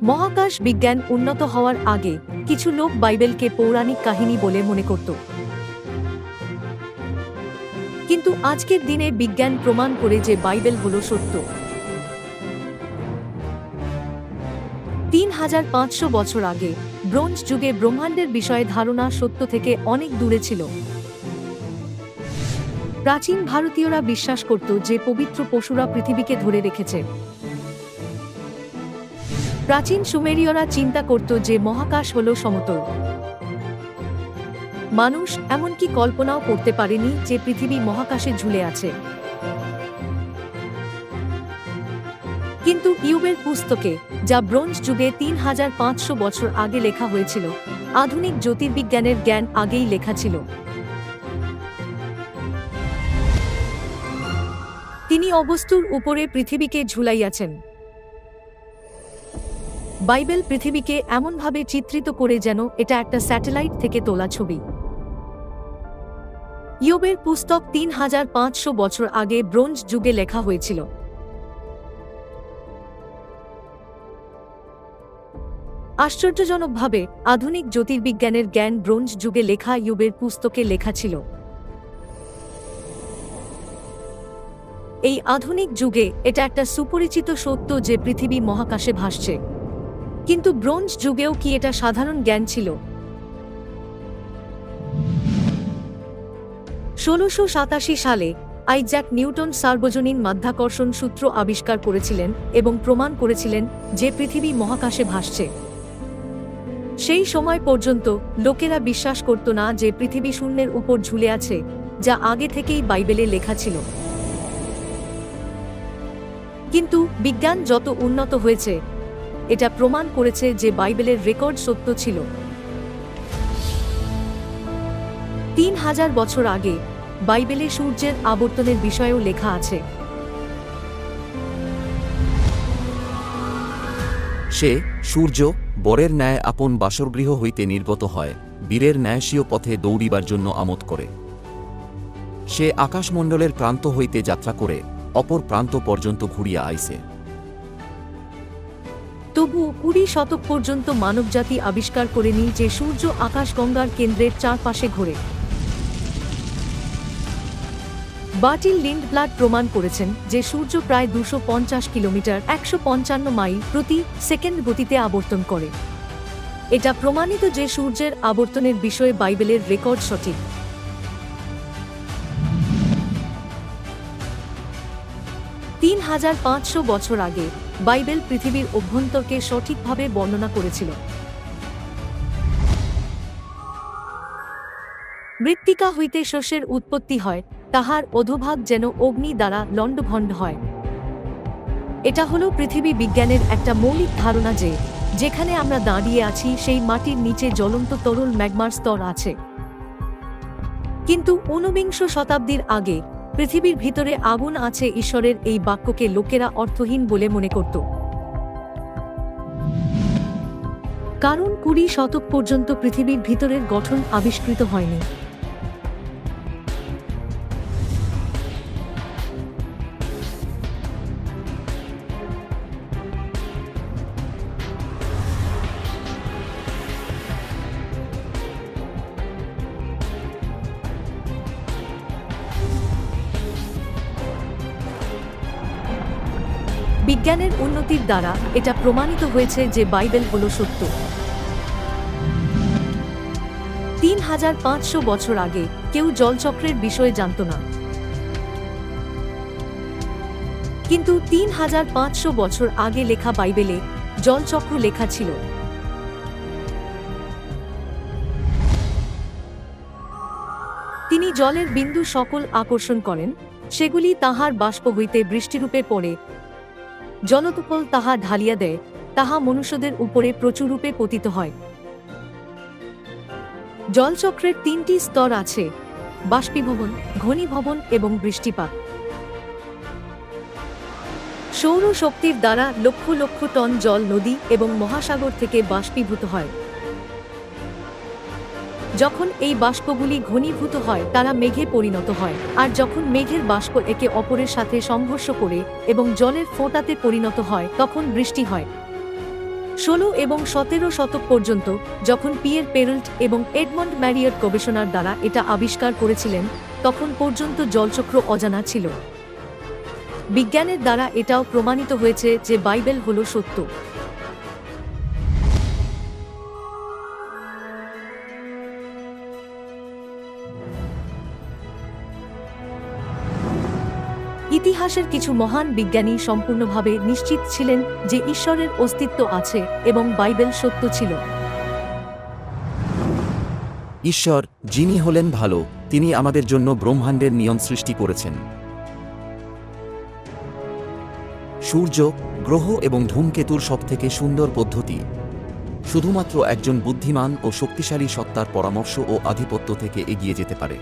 মহাকাশ বিজ্ঞান উন্নত হওয়ার আগে কিছু লোক বাইবেলকে পৌরাণিক কাহিনী বলে মনে করত। কিন্তু আজকের দিনে বিজ্ঞান প্রমাণ করে যে বাইবেল হলো সত্য। ৩৫০০ বছর আগে ব্রোঞ্জ যুগে ব্রহ্মাণ্ডের বিষয়ে ধারণা সত্য থেকে অনেক দূরে ছিল। প্রাচীন ভারতীয়রা বিশ্বাস করত যে পবিত্র পশুরা পৃথিবীকে ধরে রেখেছে। প্রাচীন সুমেরীয়রা চিন্তা করত যে মহাকাশ হল সমতল। মানুষ এমনকি কল্পনাও করতে পারেনি যে পৃথিবী মহাকাশে ঝুলে আছে। কিন্তু ইয়োবের পুস্তকে, যা ব্রোঞ্জ যুগে ৩৫০০ বছর আগে লেখা হয়েছিল, আধুনিক জ্যোতির্বিজ্ঞানের জ্ঞান আগেই লেখা ছিল। তিনি অবস্তুর উপরে পৃথিবীকে ঝুলাইয়াছেন। বাইবেল পৃথিবীকে এমনভাবে চিত্রিত করে যেন এটা একটা স্যাটেলাইট থেকে তোলা ছবি। ইয়োবের পুস্তক ৩৫০০ বছর আগে ব্রোঞ্জ যুগে লেখা হয়েছিল। আশ্চর্যজনকভাবে আধুনিক জ্যোতির্বিজ্ঞানের জ্ঞান ব্রোঞ্জ যুগে লেখা ইয়োবের পুস্তকে লেখা ছিল। এই আধুনিক যুগে এটা একটা সুপরিচিত সত্য যে পৃথিবী মহাকাশে ভাসছে। কিন্তু ব্রোঞ্জ যুগেও কি এটা সাধারণ জ্ঞান ছিল? ১৬৮৭ সালে আইজ্যাক নিউটন সার্বজনীন মাধ্যাকর্ষণ সূত্র আবিষ্কার করেছিলেন এবং প্রমাণ করেছিলেন যে পৃথিবী মহাকাশে ভাসছে। সেই সময় পর্যন্ত লোকেরা বিশ্বাস করত না যে পৃথিবী শূন্যের উপর ঝুলে আছে, যা আগে থেকেই বাইবেলে লেখা ছিল। কিন্তু বিজ্ঞান যত উন্নত হয়েছে, এটা প্রমাণ করেছে যে বাইবেলের রেকর্ড সত্য ছিল। ৩০০০ বছর আগে বাইবেলে সূর্যের আবর্তনের বিষয়েও লেখা আছে। সে সূর্য বরের ন্যায় আপন বাসরগৃহ হইতে নির্গত হয়, বীরের ন্যায়সীয় পথে দৌড়িবার জন্য আমোদ করে। সে আকাশমণ্ডলের প্রান্ত হইতে যাত্রা করে অপর প্রান্ত পর্যন্ত ঘুরিয়া আইছে। তবু ২০ শতক পর্যন্ত মানবজাতি আবিষ্কার করেনি যে সূর্য আকাশগঙ্গার কেন্দ্রের চারপাশে ঘোরে। বার্টিল লিন্ডব্লাড প্রমাণ করেছেন যে সূর্য প্রায় ২৫০ কিলোমিটার ১৫৫ মাইল প্রতি সেকেন্ড গতিতে আবর্তন করে। এটা প্রমাণিত যে সূর্যের আবর্তনের বিষয়ে বাইবেলের রেকর্ড সঠিক। ৩৫০০ বছর আগে বাইবেল পৃথিবীর অভ্যন্তরকে সঠিকভাবে বর্ণনা করেছিল। মৃত্তিকা হইতে শস্যের উৎপত্তি হয়, তাহার অধোভাগ যেন অগ্নি দ্বারা লণ্ডভণ্ড হয়। এটা হলো পৃথিবী বিজ্ঞানের একটা মৌলিক ধারণা যে যেখানে আমরা দাঁড়িয়ে আছি সেই মাটির নিচে জ্বলন্ত তরল ম্যাগমার স্তর আছে। কিন্তু ১৯বিংশ শতাব্দীর আগে পৃথিবীর ভিতরে আগুন আছে ঈশ্বরের এই বাক্যকে লোকেরা অর্থহীন বলে মনে করত। কারণ ২০ শতক পর্যন্ত পৃথিবীর ভিতরের গঠন আবিষ্কৃত হয়নি। বিজ্ঞানের উন্নতির দ্বারা এটা প্রমাণিত হয়েছে যে বাইবেল হলো সত্য। ৩৫০০ বছর আগে কেউ জলচক্রের বিষয়ে জানত না। কিন্তু ৩৫০০ বছর আগে লেখা বাইবেলে জলচক্র লেখা ছিল। তিনি জলের বিন্দু সকল আকর্ষণ করেন, সেগুলি তাহার বাষ্প হইতে বৃষ্টিরূপে পড়ে। জলতপল তাহা ঢালিয়া দেয়, তাহা মনুষ্যদের উপরে প্রচুররূপে পতিত হয়। জলচক্রের ৩টি স্তর আছে: বাষ্পীভবন, ঘনীভবন এবং বৃষ্টিপাত। সৌর শক্তির দ্বারা লক্ষ লক্ষ টন জল নদী এবং মহাসাগর থেকে বাষ্পীভূত হয়। যখন এই বাষ্পগুলি ঘনীভূত হয় তারা মেঘে পরিণত হয়, আর যখন মেঘের বাষ্প একে অপরের সাথে সংঘর্ষ করে এবং জলের ফোঁটাতে পরিণত হয় তখন বৃষ্টি হয়। 16 এবং 17 শতক পর্যন্ত যখন পিয়ের পেরেল্ট এবং এডমন্ড ম্যারিয়ট গবেষণার দ্বারা এটা আবিষ্কার করেছিলেন, তখন পর্যন্ত জলচক্র অজানা ছিল। বিজ্ঞানের দ্বারা এটাও প্রমাণিত হয়েছে যে বাইবেল হলো সত্য। ইতিহাসের কিছু মহান বিজ্ঞানী সম্পূর্ণভাবে নিশ্চিত ছিলেন যে ঈশ্বরের অস্তিত্ব আছে এবং বাইবেল সত্য ছিল। ঈশ্বর, যিনি হলেন ভালো, তিনি আমাদের জন্য ব্রহ্মাণ্ডের নিয়ম সৃষ্টি করেছেন। সূর্য, গ্রহ এবং ধূমকেতুর সবথেকে সুন্দর পদ্ধতি শুধুমাত্র একজন বুদ্ধিমান ও শক্তিশালী সত্তার পরামর্শ ও আধিপত্য থেকে এগিয়ে যেতে পারে,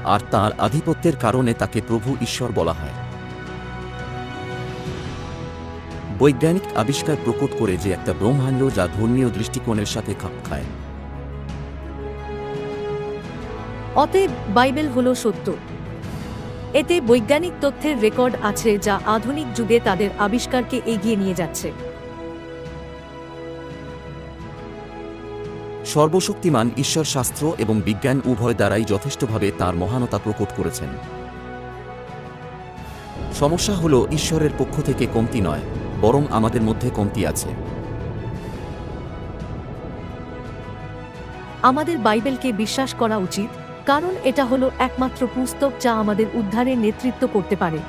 আর তাঁর আধিপত্যের কারণে তাকে প্রভু ঈশ্বর বলা হয়। বৈজ্ঞানিক আবিষ্কার প্রকট করে যে একটা ব্রহ্মাণ্ড যা ধর্মীয় দৃষ্টিকোণের সাথে খাপ খায়। অতএব বাইবেল হলো সত্য। এতে বৈজ্ঞানিক তথ্যের রেকর্ড আছে যা আধুনিক যুগে তাদের আবিষ্কারকে এগিয়ে নিয়ে যাচ্ছে। সর্বশক্তিমান ঈশ্বর শাস্ত্র এবং বিজ্ঞান উভয় দ্বারাই যথেষ্টভাবে তাঁর মহানতা প্রকট করেছেন। সমস্যা হল ঈশ্বরের পক্ষ থেকে কমতি নয়, বরং আমাদের মধ্যে কমতি আছে। আমাদের বাইবেলকে বিশ্বাস করা উচিত, কারণ এটা হলো একমাত্র পুস্তক যা আমাদের উদ্ধারে নেতৃত্ব করতে পারে।